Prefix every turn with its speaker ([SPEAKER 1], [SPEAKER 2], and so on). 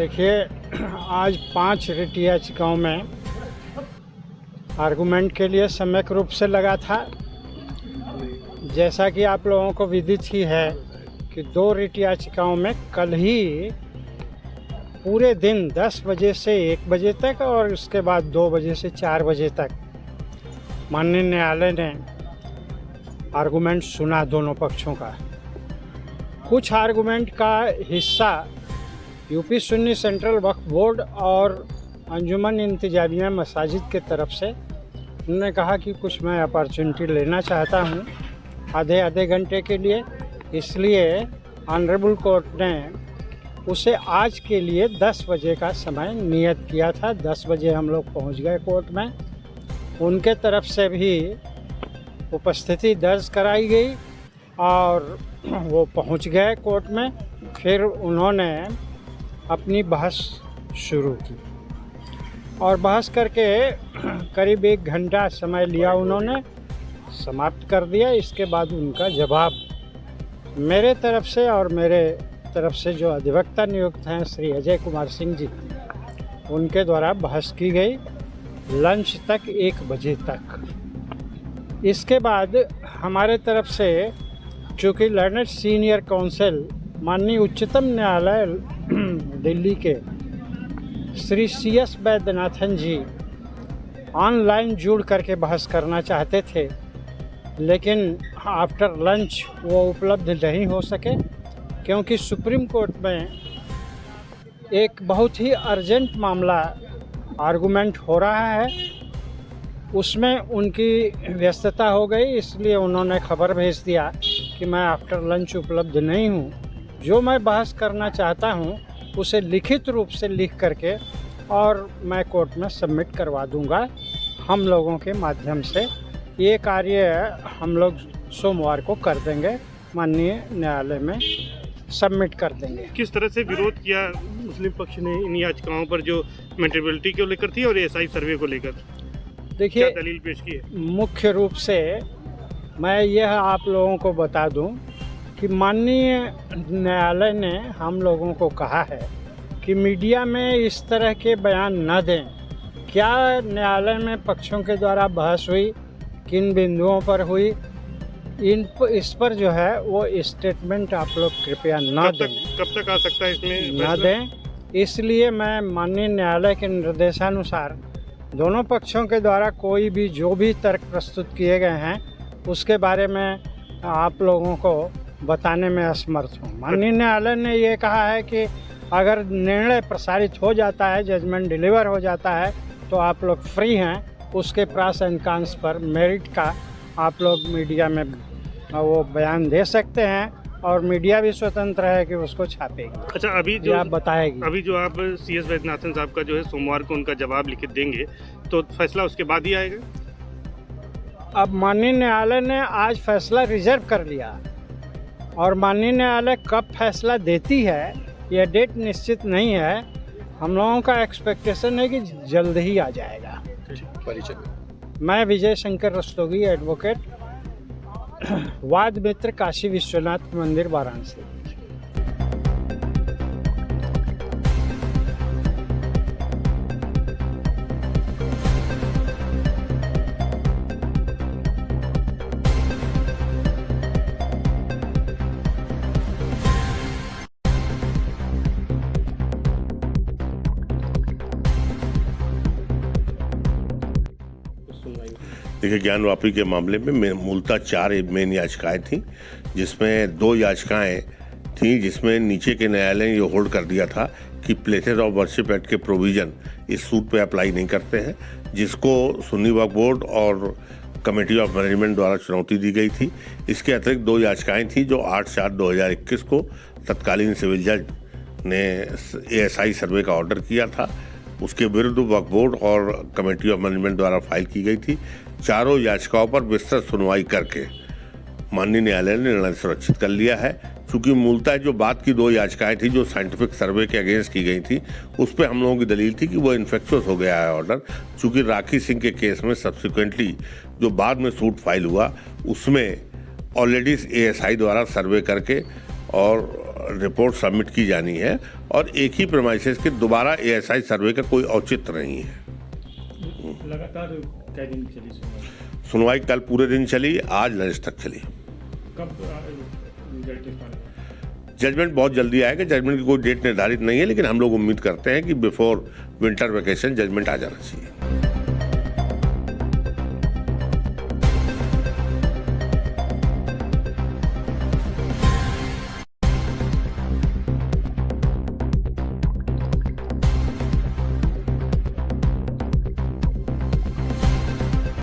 [SPEAKER 1] देखिए, आज 5 रिट याचिकाओं में आर्गूमेंट के लिए सम्यक रूप से लगा था। जैसा कि आप लोगों को विदित ही है कि 2 रिट याचिकाओं में कल ही पूरे दिन 10 बजे से 1 बजे तक और उसके बाद 2 बजे से 4 बजे तक माननीय न्यायालय ने आर्गूमेंट सुना दोनों पक्षों का। कुछ आर्गूमेंट का हिस्सा यूपी सुन्नी सेंट्रल वक्फ बोर्ड और अंजुमन इंतजामिया मसाजिद के तरफ से उन्होंने कहा कि कुछ मैं अपॉर्चुनिटी लेना चाहता हूं आधे घंटे के लिए, इसलिए ऑनरेबल कोर्ट ने उसे आज के लिए 10 बजे का समय नियत किया था। 10 बजे हम लोग पहुंच गए कोर्ट में। उनके तरफ से भी उपस्थिति दर्ज कराई गई और वो पहुंच गए कोर्ट में। फिर उन्होंने अपनी बहस शुरू की और बहस करके करीब 1 घंटा समय लिया, उन्होंने समाप्त कर दिया। इसके बाद उनका जवाब मेरे तरफ से और मेरे तरफ से जो अधिवक्ता नियुक्त हैं श्री अजय कुमार सिंह जी, उनके द्वारा बहस की गई लंच तक 1 बजे तक। इसके बाद हमारे तरफ से चूँकि लर्नेड सीनियर काउंसिल माननीय उच्चतम न्यायालय दिल्ली के श्री CS वैद्यनाथन जी ऑनलाइन जुड़ करके बहस करना चाहते थे, लेकिन आफ्टर लंच वो उपलब्ध नहीं हो सके क्योंकि सुप्रीम कोर्ट में एक बहुत ही अर्जेंट मामला आर्गूमेंट हो रहा है, उसमें उनकी व्यस्तता हो गई। इसलिए उन्होंने खबर भेज दिया कि मैं आफ्टर लंच उपलब्ध नहीं हूँ। जो मैं बहस करना चाहता हूँ उसे लिखित रूप से लिख करके और मैं कोर्ट में सबमिट करवा दूंगा हम लोगों के माध्यम से। ये कार्य हम लोग सोमवार को कर देंगे, माननीय न्यायालय में सबमिट कर देंगे।
[SPEAKER 2] किस तरह से विरोध किया मुस्लिम पक्ष ने इन याचिकाओं पर जो मेंटेबिलिटी को लेकर थी और एएसआई सर्वे को लेकर?
[SPEAKER 1] देखिए,
[SPEAKER 2] क्या दलील पेश की है?
[SPEAKER 1] मुख्य रूप से मैं यह आप लोगों को बता दूं कि माननीय न्यायालय ने हम लोगों को कहा है कि मीडिया में इस तरह के बयान न दें। क्या न्यायालय में पक्षों के द्वारा बहस हुई, किन बिंदुओं पर हुई, इस पर जो है वो स्टेटमेंट आप लोग कृपया न दें।
[SPEAKER 2] कब तक आ सकता है इसमें?
[SPEAKER 1] न दें। इसलिए मैं माननीय न्यायालय के निर्देशानुसार दोनों पक्षों के द्वारा कोई भी जो भी तर्क प्रस्तुत किए गए हैं उसके बारे में आप लोगों को बताने में असमर्थ हूँ। माननीय न्यायालय ने ये कहा है कि अगर निर्णय प्रसारित हो जाता है, जजमेंट डिलीवर हो जाता है, तो आप लोग फ्री हैं उसके प्रास एंड कांस पर मेरिट का आप लोग मीडिया में वो बयान दे सकते हैं और मीडिया भी स्वतंत्र है कि उसको छापेगी।
[SPEAKER 2] अच्छा, अभी जो
[SPEAKER 1] आप बताएगी,
[SPEAKER 2] अभी जो आप CS वैद्यनाथन साहब का जो है सोमवार को उनका जवाब लिखित देंगे तो फैसला उसके बाद ही आएगा?
[SPEAKER 1] अब माननीय न्यायालय ने आज फैसला रिजर्व कर लिया और माननीय न्यायालय कब फैसला देती है यह डेट निश्चित नहीं है। हम लोगों का एक्सपेक्टेशन है कि जल्द ही आ जाएगा।
[SPEAKER 3] परिचय?
[SPEAKER 1] मैं विजय शंकर रस्तोगी, एडवोकेट, वाद मित्र, काशी विश्वनाथ मंदिर, वाराणसी।
[SPEAKER 3] देखिए, ज्ञान वापी के मामले में मूलतः 4 मेन याचिकाएं थीं, जिसमें 2 याचिकाएं थीं जिसमें नीचे के न्यायालय ने ये होल्ड कर दिया था कि प्लेसेस ऑफ वर्शिप एक्ट के प्रोविजन इस सूट पे अप्लाई नहीं करते हैं, जिसको सुन्नी वक्फ बोर्ड और कमेटी ऑफ मैनेजमेंट द्वारा चुनौती दी गई थी। इसके अतिरिक्त 2 याचिकाएं थीं जो 8/4/2021 को तत्कालीन सिविल जज ने ASI सर्वे का ऑर्डर किया था, उसके विरुद्ध वक्फ बोर्ड और कमेटी ऑफ मैनेजमेंट द्वारा फाइल की गई थी। चारों याचिकाओं पर विस्तृत सुनवाई करके माननीय न्यायालय ने निर्णय सुरक्षित कर लिया है। चूंकि मूलतः जो बात की 2 याचिकाएं थी जो साइंटिफिक सर्वे के अगेंस्ट की गई थी, उस पर हम लोगों की दलील थी कि वो इन्फेक्शस हो गया है ऑर्डर। चूंकि राखी सिंह के केस में सब्सिक्वेंटली जो बाद में सूट फाइल हुआ उसमें ऑलरेडी ASI द्वारा सर्वे करके और रिपोर्ट सबमिट की जानी है और एक ही प्रेमाइसेस के दोबारा एएसआई सर्वे का कोई औचित्य नहीं है।
[SPEAKER 2] लगातार क्या दिन चली
[SPEAKER 3] सुनवाई कल पूरे दिन चली, आज लंच तक चली।
[SPEAKER 2] कब
[SPEAKER 3] जजमेंट बहुत जल्दी आएगा। जजमेंट की कोई डेट निर्धारित नहीं है, लेकिन हम लोग उम्मीद करते हैं कि बिफोर विंटर वेकेशन जजमेंट आ जाना चाहिए।